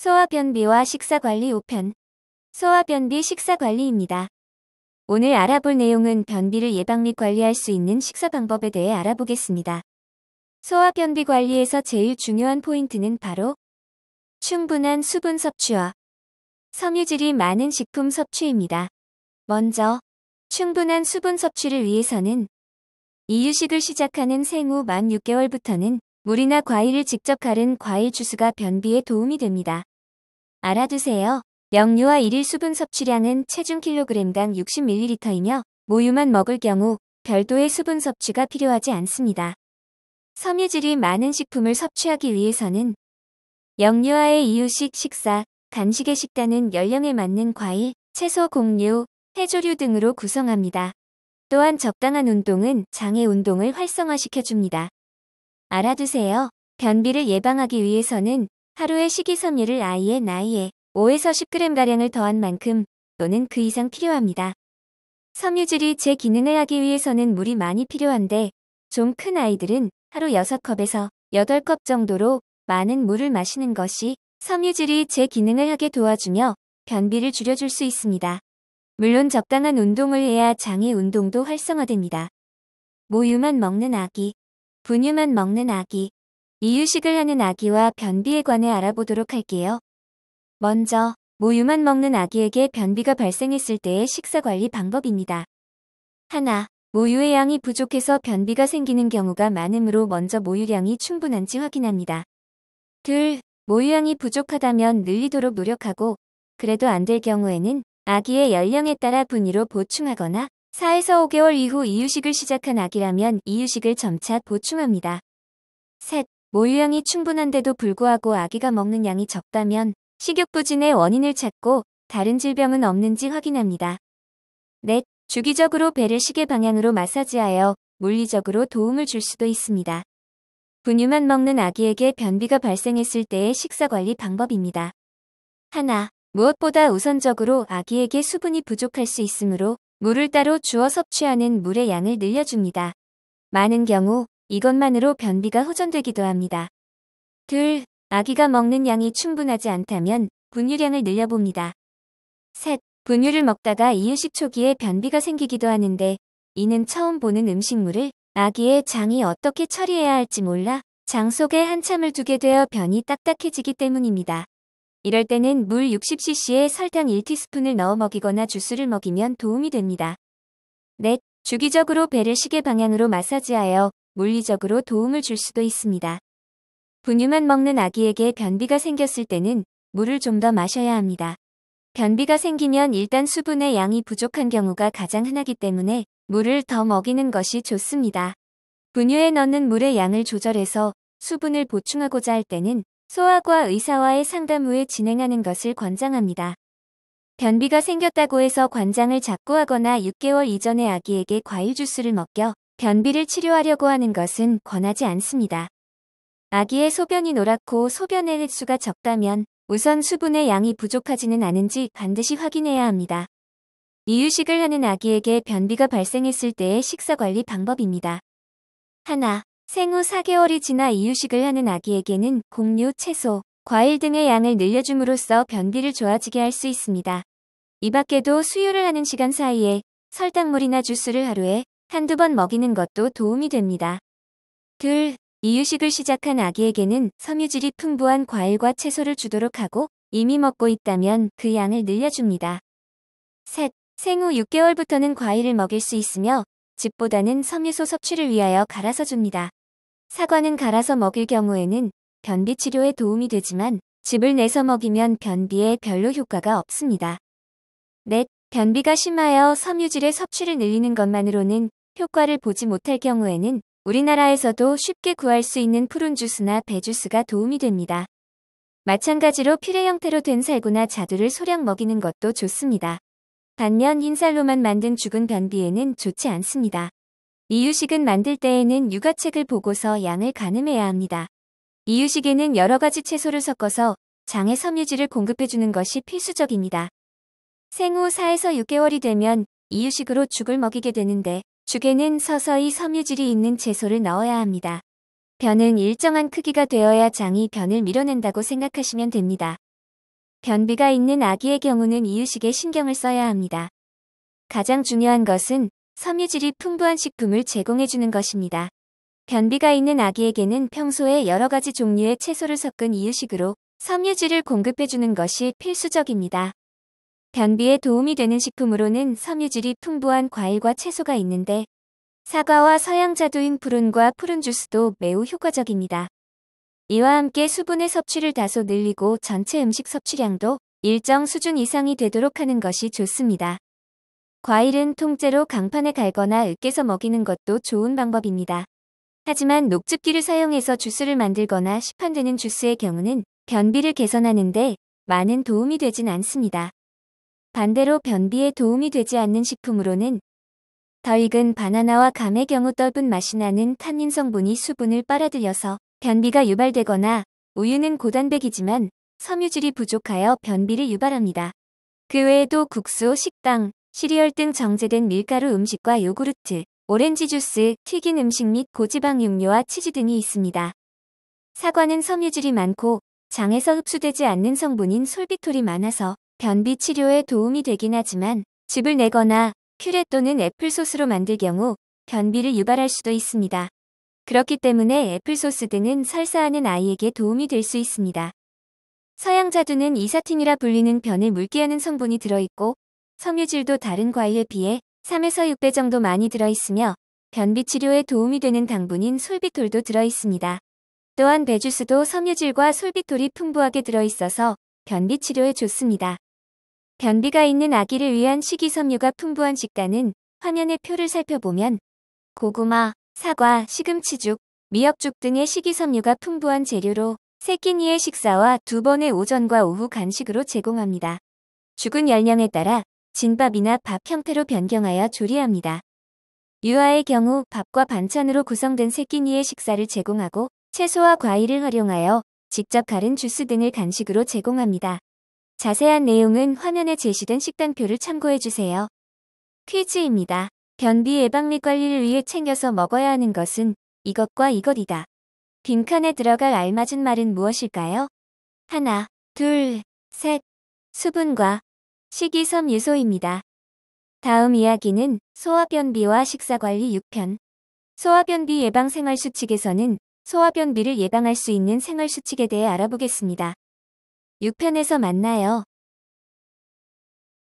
소화변비와 식사관리 5편. 소화변비 식사관리입니다. 오늘 알아볼 내용은 변비를 예방 및 관리할 수 있는 식사 방법에 대해 알아보겠습니다. 소화변비 관리에서 제일 중요한 포인트는 바로 충분한 수분 섭취와 섬유질이 많은 식품 섭취입니다. 먼저 충분한 수분 섭취를 위해서는 이유식을 시작하는 생후 만 6개월부터는 물이나 과일을 직접 갈은 과일 주스가 변비에 도움이 됩니다. 알아두세요. 영유아 일일 수분 섭취량은 체중 kg당 60ml이며 모유만 먹을 경우 별도의 수분 섭취가 필요하지 않습니다. 섬유질이 많은 식품을 섭취하기 위해서는 영유아의 이유식 식사, 간식의 식단은 연령에 맞는 과일, 채소, 곡류, 해조류 등으로 구성합니다. 또한 적당한 운동은 장의 운동을 활성화시켜줍니다. 알아두세요. 변비를 예방하기 위해서는 하루에 식이섬유를 아이의 나이에 5에서 10g가량을 더한 만큼 또는 그 이상 필요합니다. 섬유질이 제 기능을 하기 위해서는 물이 많이 필요한데 좀 큰 아이들은 하루 6컵에서 8컵 정도로 많은 물을 마시는 것이 섬유질이 제 기능을 하게 도와주며 변비를 줄여줄 수 있습니다. 물론 적당한 운동을 해야 장의 운동도 활성화됩니다. 모유만 먹는 아기, 분유만 먹는 아기, 이유식을 하는 아기와 변비에 관해 알아보도록 할게요. 먼저 모유만 먹는 아기에게 변비가 발생했을 때의 식사관리 방법입니다. 하나, 모유의 양이 부족해서 변비가 생기는 경우가 많으므로 먼저 모유량이 충분한지 확인합니다. 둘, 모유양이 부족하다면 늘리도록 노력하고 그래도 안 될 경우에는 아기의 연령에 따라 분유로 보충하거나 4에서 5개월 이후 이유식을 시작한 아기라면 이유식을 점차 보충합니다. 셋, 모유양이 충분한데도 불구하고 아기가 먹는 양이 적다면 식욕부진의 원인을 찾고 다른 질병은 없는지 확인합니다. 넷, 주기적으로 배를 시계 방향으로 마사지하여 물리적으로 도움을 줄 수도 있습니다. 분유만 먹는 아기에게 변비가 발생했을 때의 식사관리 방법입니다. 하나, 무엇보다 우선적으로 아기에게 수분이 부족할 수 있으므로 물을 따로 주어 섭취하는 물의 양을 늘려줍니다. 많은 경우 이것만으로 변비가 호전되기도 합니다. 둘, 아기가 먹는 양이 충분하지 않다면 분유량을 늘려봅니다. 셋, 분유를 먹다가 이유식 초기에 변비가 생기기도 하는데 이는 처음 보는 음식물을 아기의 장이 어떻게 처리해야 할지 몰라 장 속에 한참을 두게 되어 변이 딱딱해지기 때문입니다. 이럴 때는 물 60cc에 설탕 1티스푼을 넣어 먹이거나 주스를 먹이면 도움이 됩니다. 넷, 주기적으로 배를 시계 방향으로 마사지하여 물리적으로 도움을 줄 수도 있습니다. 분유만 먹는 아기에게 변비가 생겼을 때는 물을 좀 더 마셔야 합니다. 변비가 생기면 일단 수분의 양이 부족한 경우가 가장 흔하기 때문에 물을 더 먹이는 것이 좋습니다. 분유에 넣는 물의 양을 조절해서 수분을 보충하고자 할 때는 소아과 의사와의 상담 후에 진행하는 것을 권장합니다. 변비가 생겼다고 해서 관장을 자꾸 하거나 6개월 이전의 아기에게 과일 주스를 먹여 변비를 치료하려고 하는 것은 권하지 않습니다. 아기의 소변이 노랗고 소변의 횟수가 적다면 우선 수분의 양이 부족하지는 않은지 반드시 확인해야 합니다. 이유식을 하는 아기에게 변비가 발생했을 때의 식사관리 방법입니다. 하나, 생후 4개월이 지나 이유식을 하는 아기에게는 곡류, 채소, 과일 등의 양을 늘려줌으로써 변비를 좋아지게 할 수 있습니다. 이 밖에도 수유를 하는 시간 사이에 설탕물이나 주스를 하루에 한두 번 먹이는 것도 도움이 됩니다. 둘, 이유식을 시작한 아기에게는 섬유질이 풍부한 과일과 채소를 주도록 하고 이미 먹고 있다면 그 양을 늘려줍니다. 셋, 생후 6개월부터는 과일을 먹일 수 있으며 즙보다는 섬유소 섭취를 위하여 갈아서 줍니다. 사과는 갈아서 먹일 경우에는 변비 치료에 도움이 되지만 즙을 내서 먹이면 변비에 별로 효과가 없습니다. 넷, 변비가 심하여 섬유질의 섭취를 늘리는 것만으로는 효과를 보지 못할 경우에는 우리나라에서도 쉽게 구할 수 있는 푸른 주스나 배주스가 도움이 됩니다. 마찬가지로 퓨레 형태로 된 살구나 자두를 소량 먹이는 것도 좋습니다. 반면 흰쌀로만 만든 죽은 변비에는 좋지 않습니다. 이유식은 만들 때에는 육아책을 보고서 양을 가늠해야 합니다. 이유식에는 여러 가지 채소를 섞어서 장에 섬유질을 공급해주는 것이 필수적입니다. 생후 4에서 6개월이 되면 이유식으로 죽을 먹이게 되는데 죽에는 서서히 섬유질이 있는 채소를 넣어야 합니다. 변은 일정한 크기가 되어야 장이 변을 밀어낸다고 생각하시면 됩니다. 변비가 있는 아기의 경우는 이유식에 신경을 써야 합니다. 가장 중요한 것은 섬유질이 풍부한 식품을 제공해주는 것입니다. 변비가 있는 아기에게는 평소에 여러 가지 종류의 채소를 섞은 이유식으로 섬유질을 공급해주는 것이 필수적입니다. 변비에 도움이 되는 식품으로는 섬유질이 풍부한 과일과 채소가 있는데 사과와 서양자두인 푸른과 푸른 주스도 매우 효과적입니다. 이와 함께 수분의 섭취를 다소 늘리고 전체 음식 섭취량도 일정 수준 이상이 되도록 하는 것이 좋습니다. 과일은 통째로 강판에 갈거나 으깨서 먹이는 것도 좋은 방법입니다. 하지만 녹즙기를 사용해서 주스를 만들거나 시판되는 주스의 경우는 변비를 개선하는데 많은 도움이 되진 않습니다. 반대로 변비에 도움이 되지 않는 식품으로는 덜 익은 바나나와 감의 경우 떫은 맛이 나는 탄닌 성분이 수분을 빨아들여서 변비가 유발되거나 우유는 고단백이지만 섬유질이 부족하여 변비를 유발합니다. 그 외에도 국수, 식빵, 시리얼 등 정제된 밀가루 음식과 요구르트, 오렌지 주스, 튀긴 음식 및 고지방 육류와 치즈 등이 있습니다. 사과는 섬유질이 많고 장에서 흡수되지 않는 성분인 솔비톨이 많아서 변비 치료에 도움이 되긴 하지만 즙을 내거나 퓨레 또는 애플소스로 만들 경우 변비를 유발할 수도 있습니다. 그렇기 때문에 애플소스 등은 설사하는 아이에게 도움이 될 수 있습니다. 서양자두는 이사틴이라 불리는 변을 묽게 하는 성분이 들어있고 섬유질도 다른 과일에 비해 3에서 6배 정도 많이 들어있으며 변비 치료에 도움이 되는 당분인 솔비톨도 들어있습니다. 또한 배주스도 섬유질과 솔비톨이 풍부하게 들어있어서 변비 치료에 좋습니다. 변비가 있는 아기를 위한 식이섬유가 풍부한 식단은 화면의 표를 살펴보면 고구마, 사과, 시금치죽, 미역죽 등의 식이섬유가 풍부한 재료로 3끼니의 식사와 2번의 오전과 오후 간식으로 제공합니다. 죽은 열량에 따라 진밥이나 밥 형태로 변경하여 조리합니다. 유아의 경우 밥과 반찬으로 구성된 3끼니의 식사를 제공하고 채소와 과일을 활용하여 직접 갈은 주스 등을 간식으로 제공합니다. 자세한 내용은 화면에 제시된 식단표를 참고해주세요. 퀴즈입니다. 변비 예방 및 관리를 위해 챙겨서 먹어야 하는 것은 이것과 이것이다. 빈칸에 들어갈 알맞은 말은 무엇일까요? 하나, 둘, 셋. 수분과 식이섬유소입니다. 다음 이야기는 소화변비와 식사관리 6편. 소화변비 예방 생활수칙에서는 소화변비를 예방할 수 있는 생활수칙에 대해 알아보겠습니다. 6편에서 만나요.